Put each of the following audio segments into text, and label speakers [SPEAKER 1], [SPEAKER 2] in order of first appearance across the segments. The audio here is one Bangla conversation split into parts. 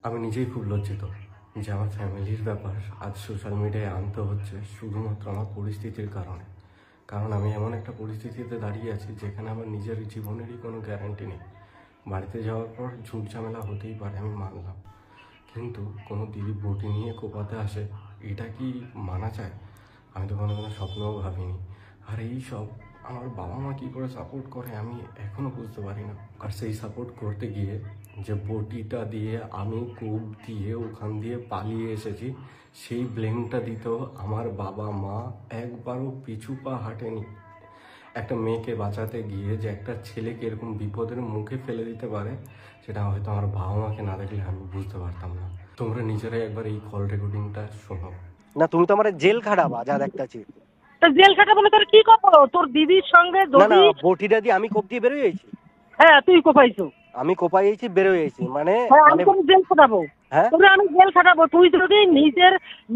[SPEAKER 1] আমি নিজেই খুব লজ্জিত যে আমার ফ্যামিলির ব্যাপার আজ সোশ্যাল মিডিয়ায় আনতে হচ্ছে শুধুমাত্র আমার পরিস্থিতির কারণে। কারণ আমি এমন একটা পরিস্থিতিতে দাঁড়িয়ে আছি যেখানে আমার নিজের জীবনেরই কোনো গ্যারান্টি নেই। বাড়িতে যাওয়ার পর ঝুট ঝামেলা হতেই পারে, আমি মানলাম, কিন্তু কোনো দিদি বটি নিয়ে কোপাতে আসে, এটা কি মানা যায়? আমি তো কোনো স্বপ্নও ভাবিনি। আর এই সব আমার বাবা মা কী করে সাপোর্ট করে আমি এখনও বুঝতে পারি না। আর সেই সাপোর্ট করতে গিয়ে যে বটিটা দিয়ে আমি কূপ দিয়ে ওখান দিয়ে পালিয়ে এসেছি, সেই ব্লেমটা দিতেও আমার বাবা মা একবারও পিছু পা হাঁটেনি। একটা মেয়েকে বাঁচাতে গিয়ে যে একটা ছেলেকে এরকম বিপদের মুখে ফেলে দিতে পারে, সেটা হয়তো আমার বাবা মাকে না দেখলে আমি বুঝতে পারতাম না। তোমরা নিজেরাই একবার এই কল রেকর্ডিংটা শোনো।
[SPEAKER 2] না তুমি তো আমার জেল খাটাবা যা দেখতেছি।
[SPEAKER 3] জেল খাটাবো না তোর কি করবো? তোর দিদির সঙ্গে
[SPEAKER 2] না না, বটিটা দিয়ে আমি কোপ দিয়ে বেরোয় যাইছি।
[SPEAKER 3] হ্যাঁ তুই কোপাইছো।
[SPEAKER 2] আমি কোপাইছি বেরোয় যাইছি মানে
[SPEAKER 3] আমি তোর জেল খাটাবো।
[SPEAKER 2] হ্যাঁ
[SPEAKER 3] তোরে আমি জেল খাটাবো। তুই যদি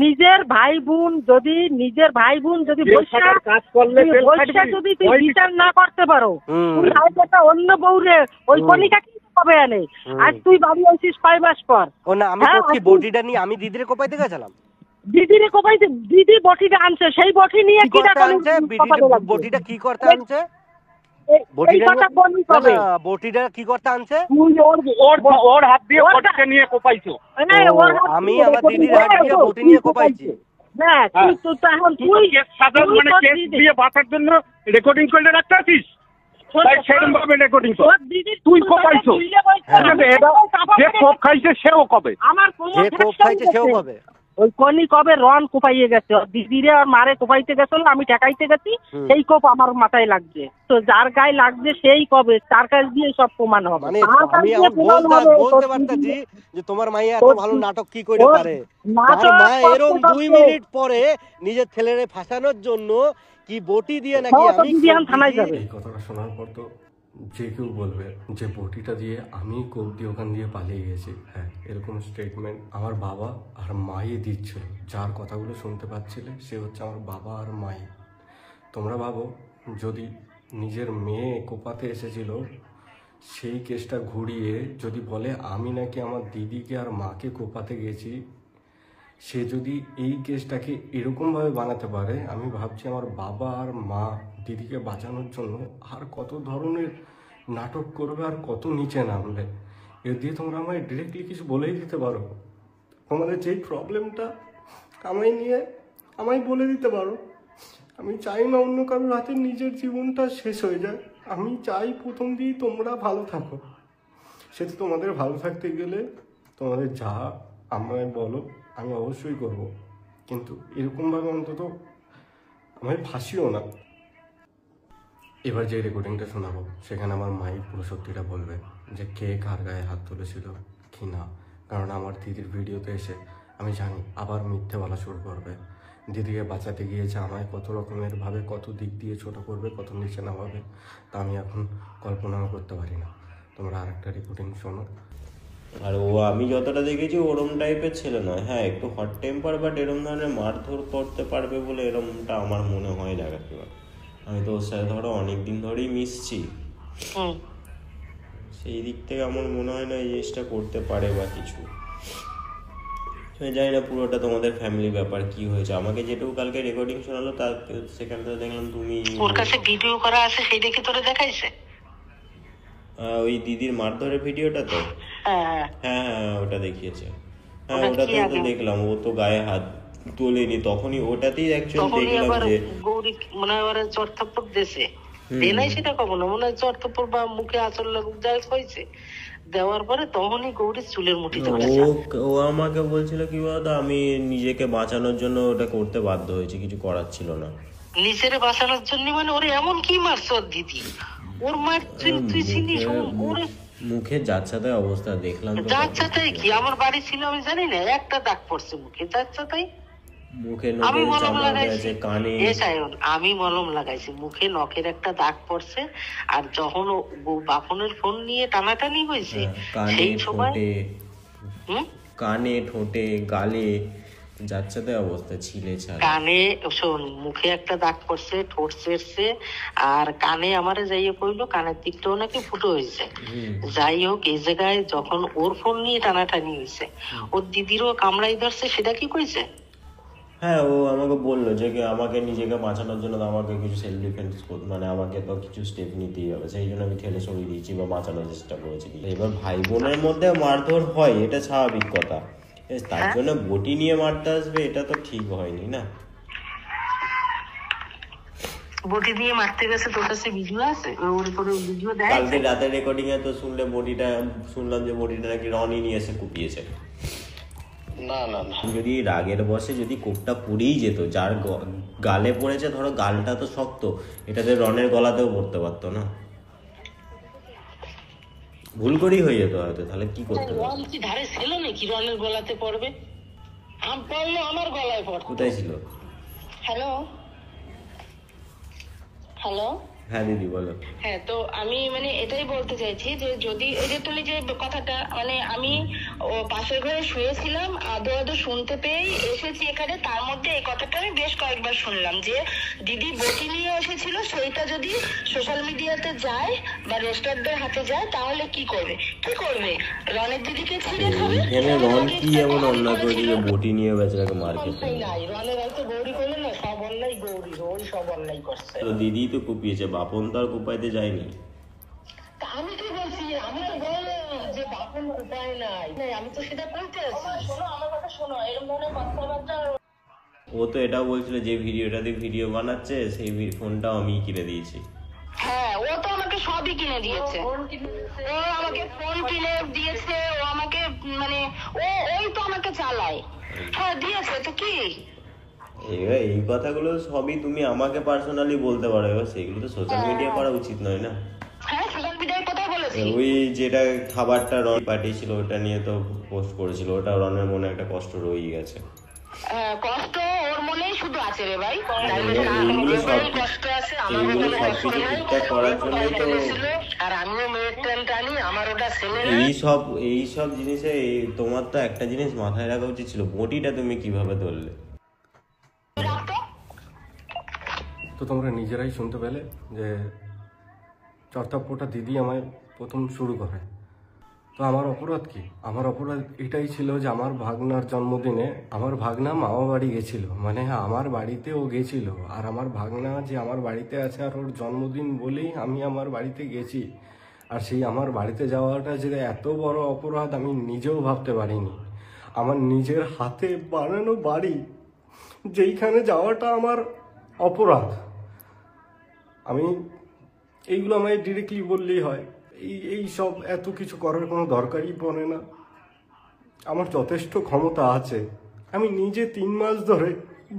[SPEAKER 3] নিজের ভাই বোন যদি কাজ করলে যদি তুই বিচার না করতে পারো, তুই একটা অন্য বউরে ওই কণিকা কি হবে আনে। আজ তুই বাড়ি আসিস 5 মাস পর।
[SPEAKER 2] ও না, আমি করছি বটিটা নিয়ে আমি দিদিরে কোপাইতে গেছিলাম।
[SPEAKER 3] দিদিরে কোপাইতে দিদি বটিটা আনছে, সেই বটি নিয়ে কি
[SPEAKER 2] আনছে? বটিটা কি করতে আনছে? বটিটা কি করতে আনছে?
[SPEAKER 4] ওর হাত দিয়ে বটিটা নিয়ে কোপাইছো।
[SPEAKER 2] আমি আমার দিদির হাত দিয়ে বটি নিয়ে কোপাইছি।
[SPEAKER 4] বাঁচার জন্য রেকর্ডিং করে রাখতে আছিস, সেরকম ভাবে রেকর্ডিং কর। তুই কোপাইছো, যে কোপ খাইছে সেও কবে,
[SPEAKER 2] যে কোপ খাইছে সেও কবে।
[SPEAKER 3] ওই কনি কবে রন কোপাইয়ে গেছে, দিদিরে আর মারে কোপাইতে গেছিল, আমি ঠেকাইতে গেছি, সেই কোপ আমার মাথায় লাগছে। তো যার গায়ে লাগছে সেই কবে, তার কাছ দিয়ে সব প্রমাণ হবে।
[SPEAKER 2] মানে আমি বলতে পারতাছি যে তোমার মাইয়া এত ভালো নাটক কি করে পারে। তার মা এরকম 2 মিনিট পরে নিজের ছেলেরে ফাঁসানোর জন্য কি বটি দিয়ে নাকি আমি
[SPEAKER 3] থানায় যাবে।
[SPEAKER 1] এই কথাটা শোনার পর তো যে কেউ বলবে যে বটিটা দিয়ে আমি কোপ দিয়ে ওখান দিয়ে পালিয়ে গেছি। হ্যাঁ, এরকম স্টেটমেন্ট আমার বাবা আর মাই দিচ্ছিল। যার কথাগুলো শুনতে পাচ্ছিলে সে হচ্ছে আমার বাবা আর মাই। তোমরা ভাবো, যদি নিজের মেয়ে কোপাতে এসেছিল, সেই কেসটা ঘুরিয়ে যদি বলে আমি নাকি আমার দিদিকে আর মাকে কোপাতে গেছি, সে যদি এই কেসটাকে এরকমভাবে বানাতে পারে, আমি ভাবছি আমার বাবা আর মা দিদিকে বাঁচানোর জন্য আর কত ধরনের নাটক করবে আর কত নিচে নামবে। এর দিয়ে তোমরা আমায় ডিরেক্টলি কিছু বলেই দিতে পারো। তোমাদের যেই প্রবলেমটা আমায় বলে দিতে পারো। আমি চাই না অন্য কারোর হাতে নিজের জীবনটা শেষ হয়ে যায়। আমি চাই প্রথম দিয়েই তোমরা ভালো থাকো। সেটা তোমাদের ভালো থাকতে গেলে তোমাদের যা আমায় বলো আমি অবশ্যই করব, কিন্তু এরকমভাবে অন্তত আমায় ফাঁসিও না। এবার যে রেকর্ডিংটা শোনাবো সেখানে আমার মাই পুরো সত্যিটা বলবে যে কে কার গায়ে হাত তুলেছিল কি না। কারণ আমার দিদির ভিডিওতে এসে আমি জানি আবার মিথ্যে বলা শুরু করবে। দিদিকে বাঁচাতে গিয়েছে আমায় কত রকমের ভাবে, কত দিক দিয়ে ছোট করবে, কত নিচে নামাবে, তা আমি এখন কল্পনাও করতে পারি না। তোমরা আর একটা রেকর্ডিং শোনো।
[SPEAKER 5] আর ও আমি যতটা দেখেছি ওরম টাইপের ছেলে নয়। হ্যাঁ, একটু হট টেম্পার, বাট এরম ধরনের মারধর করতে পারবে বলে এরমটা আমার মনে হয় না। আমি তো ওর সাথে ধরো অনেকদিন ধরেই মিশছি, সেই দিক থেকে আমার মনে হয় না এই জিনিসটা করতে পারে বা কিছু। আমি জানি না পুরোটা তোমাদের ফ্যামিলি ব্যাপার কি হয়েছে। আমাকে যেটুকু কালকে রেকর্ডিং শোনালো তার সেখানে দেখলাম তুমি
[SPEAKER 6] ওর কাছে ভিডিও করা আছে, সেই দেখে তোরে দেখাইছে।
[SPEAKER 5] ওই দিদির মারধরের ভিডিওটা তো? হ্যাঁ হ্যাঁ, ওটা দেখিয়েছে। হ্যাঁ, ওটাতে তো দেখলাম ও তো গায়ে হাত তোলেনি তখনই, ওটাতেই অ্যাকচুয়ালি দেখলাম যে
[SPEAKER 6] গৌরী মনে হয় চট থাপ্পড় দিয়েছে। দেনাই সেটা কখনো না, মনে হয় চট থাপ্পড় বা মুখে আঁচল যাই হয়েছে, দেওয়ার পরে তখনই গৌরীর চুলের মুঠি ধরেছে।
[SPEAKER 5] ও আমাকে বলছিল কি বলতো, আমি নিজেকে বাঁচানোর জন্য ওটা করতে বাধ্য হয়েছি, কিছু করার ছিল না।
[SPEAKER 6] নিজের বাঁচানোর জন্য মানে ওরে এমন কি মারছ ওর দিদি? ওর মার তুই চিনিস? ওরে
[SPEAKER 5] মুখে যাচ্ছাতাই অবস্থা দেখলাম।
[SPEAKER 6] যাচ্ছাতাই কি? আমার বাড়ি ছিল আমি জানি না, একটা দাগ পড়ছে মুখে। যাচ্ছাতাই
[SPEAKER 5] মুখে
[SPEAKER 6] আমি মলম লাগাইছি, কানে আমি মলম লাগাইছি, মুখে নখের একটা দাগ পড়ছে। আর যখন বাপনের ফোন নিয়ে টানাটানি হয়েছে সেই সময়
[SPEAKER 5] কানে, ঠোঁটে, গালে যাচ্ছে তো অবস্থা ছিলে ছাড়া।
[SPEAKER 6] কানে শোন, মুখে একটা দাগ পড়ছে, ঠোঁট ছেড়ছে, আর কানে আমারে যাইয়ে কইলো কানের দিকটাও নাকি ফুটো হয়েছে। যাই হোক, এই জায়গায় যখন ওর ফোন নিয়ে টানাটানি হয়েছে, ওর দিদিরও কামড়াই ধরছে, সেটা কি কইছে?
[SPEAKER 5] হ্যাঁ, ও আমাকে বললো যে আমাকে নিজেকে বাঁচানোর জন্য আমাকে কিছু সেলফ ডিফেন্স মানে আমাকে তো কিছু স্টেপ নিতেই হবে, সেই জন্য আমি ঠেলে সরিয়ে দিয়েছি বা বাঁচানোর চেষ্টা করেছি। এবার ভাই বোনের মধ্যে মারধর হয়, এটা স্বাভাবিক কথা, তার জন্য বটি নিয়ে মারতে আসবে, এটা তো ঠিক হয়নি না।
[SPEAKER 6] বটি দিয়ে মারতে গেছে, তোর কাছে ভিডিও আছে? ওর কোনো ভিডিও দেয়?
[SPEAKER 5] কালকে রাতের রেকর্ডিং এ তো শুনলাম যে বটিটা নাকি রনি নিয়ে এসে কুপিয়েছে।
[SPEAKER 6] না না না,
[SPEAKER 5] যদি রাগের বসে যদি কোপটা পুড়েই যেত, যার গালে পড়েছে, ধরো গালটা তো শক্ত, এটাতে রনের গলাতেও পড়তে পারতো না, ভুল করেই হয়ে যেত হয়তো, তাহলে কি করতে হবে?
[SPEAKER 6] রন কি ধারে ছিল নাকি রনের গলাতে পড়বে? পড়লো আমার গলায় পড়তো।
[SPEAKER 5] কোথায় ছিল?
[SPEAKER 6] হ্যালো হ্যালো,
[SPEAKER 5] হ্যাঁ দিদি বলো।
[SPEAKER 6] হ্যাঁ, তো আমি মানে এটাই বলতে চাইছি যে যদি এই যে তুমি যে কথাটা, মানে আমি ও পাশের ঘরে শুয়েছিলাম, আদো আদো শুনতে পেয়ে এসেছি এখানে, তার মধ্যে এই কথাটা আমি বেশ কয়েকবার শুনলাম যে দিদি বটি নিয়ে এসেছিল, সেইটা যদি সোশ্যাল মিডিয়াতে যায় বা রেস্টারদের হাতে যায় তাহলে কি করবে? কি করবে? রনের দিদিকে ছিঁড়ে খাবে?
[SPEAKER 5] এখানে রন কি এমন অন্যায় করেছে যে বটি নিয়ে বেচারাকে মার খেতে?
[SPEAKER 6] নাই, রনের হয়তো গৌরী করলে না, সব অন্যায় গৌরী, ওই সব অন্যায় করছে।
[SPEAKER 5] তো দিদি তো কুপিয়েছে, বাপন তো আর কুপাইতে যায়নি।
[SPEAKER 6] আমি কি বলছি? আমি তো বললাম যে বাপন উপায় নাই, আমি তো সেটা বলতে আছি। শোনো আমার কথা, শোনো, এরকম ধরনের কথাবার্তা।
[SPEAKER 5] ও তো এটাও বলছিল যে ভিডিওটা দিয়ে ভিডিও বানাচ্ছে, সেই ফোনটাও আমি কিনে দিয়েছি।
[SPEAKER 6] হ্যাঁ, ও তো আমাকে সবই কিনে দিয়েছে, ও আমাকে ফোন কিনে দিয়েছে, ও আমাকে মানে ওই তো আমাকে চালায়। হ্যাঁ দিয়েছে তো কি?
[SPEAKER 5] এবার এই কথাগুলো সবই তুমি আমাকে পার্সোনালি বলতে পারো, এবার সেগুলো তো সোশ্যাল মিডিয়া করা উচিত নয় না।
[SPEAKER 6] হ্যাঁ, সোশ্যাল মিডিয়ায় কথাই বলেছি।
[SPEAKER 5] ওই যেটা খাবারটা রন পাঠিয়েছিল ওটা নিয়ে তো পোস্ট করেছিল, ওটা রনের মনে একটা কষ্ট রয়ে গেছে।
[SPEAKER 6] কষ্ট ওর মনেই শুধু আছে রে ভাই,
[SPEAKER 5] এইগুলো
[SPEAKER 6] কষ্ট আছে।
[SPEAKER 5] এইগুলো সবকিছু ঠিকঠাক করার জন্যই তো,
[SPEAKER 6] আর আমিও মেয়ের ট্রেন টানি, আমার ওটা ছেলে।
[SPEAKER 5] এইসব জিনিসে তোমার তো একটা জিনিস মাথায় রাখা উচিত ছিল, বটিটা তুমি কিভাবে ধরলে?
[SPEAKER 1] তো তোমরা নিজেরাই শুনতে পেলে যে চর্তাপ্পটা দিদি আমায় প্রথম শুরু করে। তো আমার অপরাধ কি? আমার অপরাধ এটাই ছিল যে আমার ভাগনার জন্মদিনে আমার ভাগনা মামা বাড়ি গেছিল, মানে আমার বাড়িতে ও গেছিল, আর আমার ভাগনা যে আমার বাড়িতে আছে আর ওর জন্মদিন বলেই আমি আমার বাড়িতে গেছি। আর সেই আমার বাড়িতে যাওয়াটা যে এত বড় অপরাধ আমি নিজেও ভাবতে পারিনি। আমার নিজের হাতে বানানো বাড়ি, যেইখানে যাওয়াটা আমার অপরাধ। আমি এইগুলো আমায় ডিরেক্টলি বললেই হয়, এই সব এত কিছু করার কোনো দরকারই পড়ে না। আমার যথেষ্ট ক্ষমতা আছে, আমি নিজে 3 মাস ধরে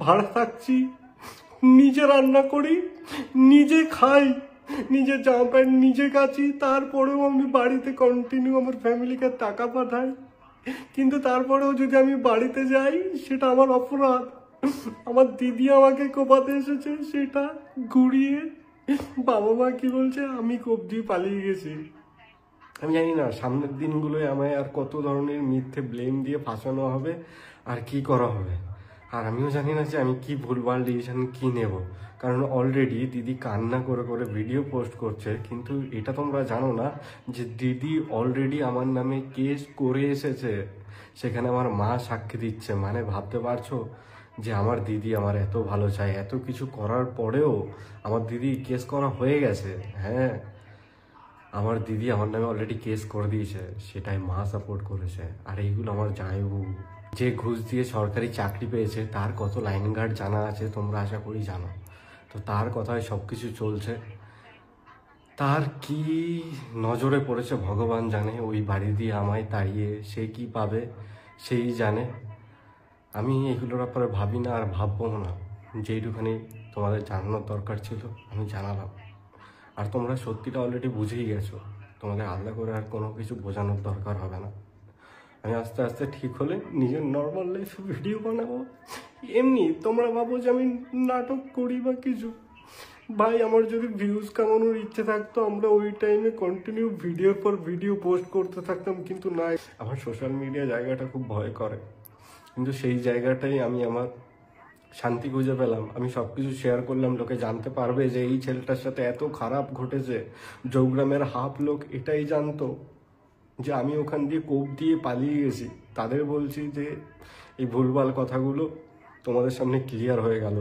[SPEAKER 1] ভাড়া থাকছি, নিজে রান্না করি, নিজে খাই, নিজে জামা প্যান্ট নিজে কাচি, তারপরেও আমি বাড়িতে কন্টিনিউ আমার ফ্যামিলিকে টাকা পাঠাই। কিন্তু তারপরেও যদি আমি বাড়িতে যাই সেটা আমার অপরাধ। আমার দিদি আমাকে কোপাতে এসেছে, সেটা ঘুরিয়ে বাবা মা কি বলছে আমি কোপ দিয়ে পালিয়ে গেছি। আমি জানি না সামনের দিনগুলোয় আমায় আর কত ধরনের মিথ্যে ব্লেম দিয়ে ফাঁসানো হবে আর কি করা হবে। আর আমিও জানি না যে আমি কি ভুলভাল ডিসিশন কি নেব, কারণ অলরেডি দিদি কান্না করে করে ভিডিও পোস্ট করছে। কিন্তু এটা তোমরা জানো না যে দিদি অলরেডি আমার নামে কেস করে এসেছে, সেখানে আমার মা সাক্ষী দিচ্ছে। মানে ভাবতে পারছো যে আমার দিদি আমার এত ভালো চায়, এত কিছু করার পরেও আমার দিদি কেস করা হয়ে গেছে। হ্যাঁ, আমার দিদি আমার নামে অলরেডি কেস করে দিয়েছে, সেটাই মা সাপোর্ট করেছে। আর এইগুলো আমার জামাইবাবু যে ঘুষ দিয়ে সরকারি চাকরি পেয়েছে, তার কত লাইন গার্ড জানা আছে তোমরা আশা করি জানো। তো তার কথায় সব কিছু চলছে। তার কি নজরে পড়েছে ভগবান জানে, ওই বাড়ি দিয়ে আমায় তাড়িয়ে সে কি পাবে সেই জানে। আমি এগুলোর ব্যাপারে ভাবি না আর ভাববো না। যেইটুখানি তোমাদের জানানোর দরকার ছিল আমি জানালাম। আর তোমরা সত্যিটা অলরেডি বুঝেই গেছো, তোমাদের আলাদা করে আর কোনো কিছু বোঝানোর দরকার হবে না। আমি আস্তে আস্তে ঠিক হলে নিজের নর্মাল লাইফে ভিডিও বানাবো। এমনি তোমরা ভাবো যে আমি নাটক করি বা কিছু, ভাই আমার যদি ভিউজ কামানোর ইচ্ছে থাকতো আমরা ওই টাইমে কন্টিনিউ ভিডিওর পর ভিডিও পোস্ট করতে থাকতাম। কিন্তু না, আমার সোশ্যাল মিডিয়া জায়গাটা খুব ভয় করে। কিন্তু সেই জায়গাটাই আমি আমার শান্তি খুঁজে পেলাম। আমি সব কিছু শেয়ার করলাম, লোকে জানতে পারবে যে এই ছেলেটার সাথে এত খারাপ ঘটেছে। জৌগ্রামের হাফ লোক এটাই জানতো যে আমি ওখান দিয়ে কোপ দিয়ে পালিয়ে গেছি। তাদের বলছি যে এই ভুলভাল কথাগুলো তোমাদের সামনে ক্লিয়ার হয়ে গেল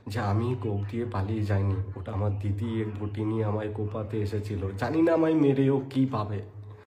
[SPEAKER 1] যে আমি কোপ দিয়ে পালিয়ে যাইনি, ওটা আমার দিদি এক বটি নিয়ে আমায় কোপাতে এসেছিল। জানি না আমায় মেরেও কি পাবে।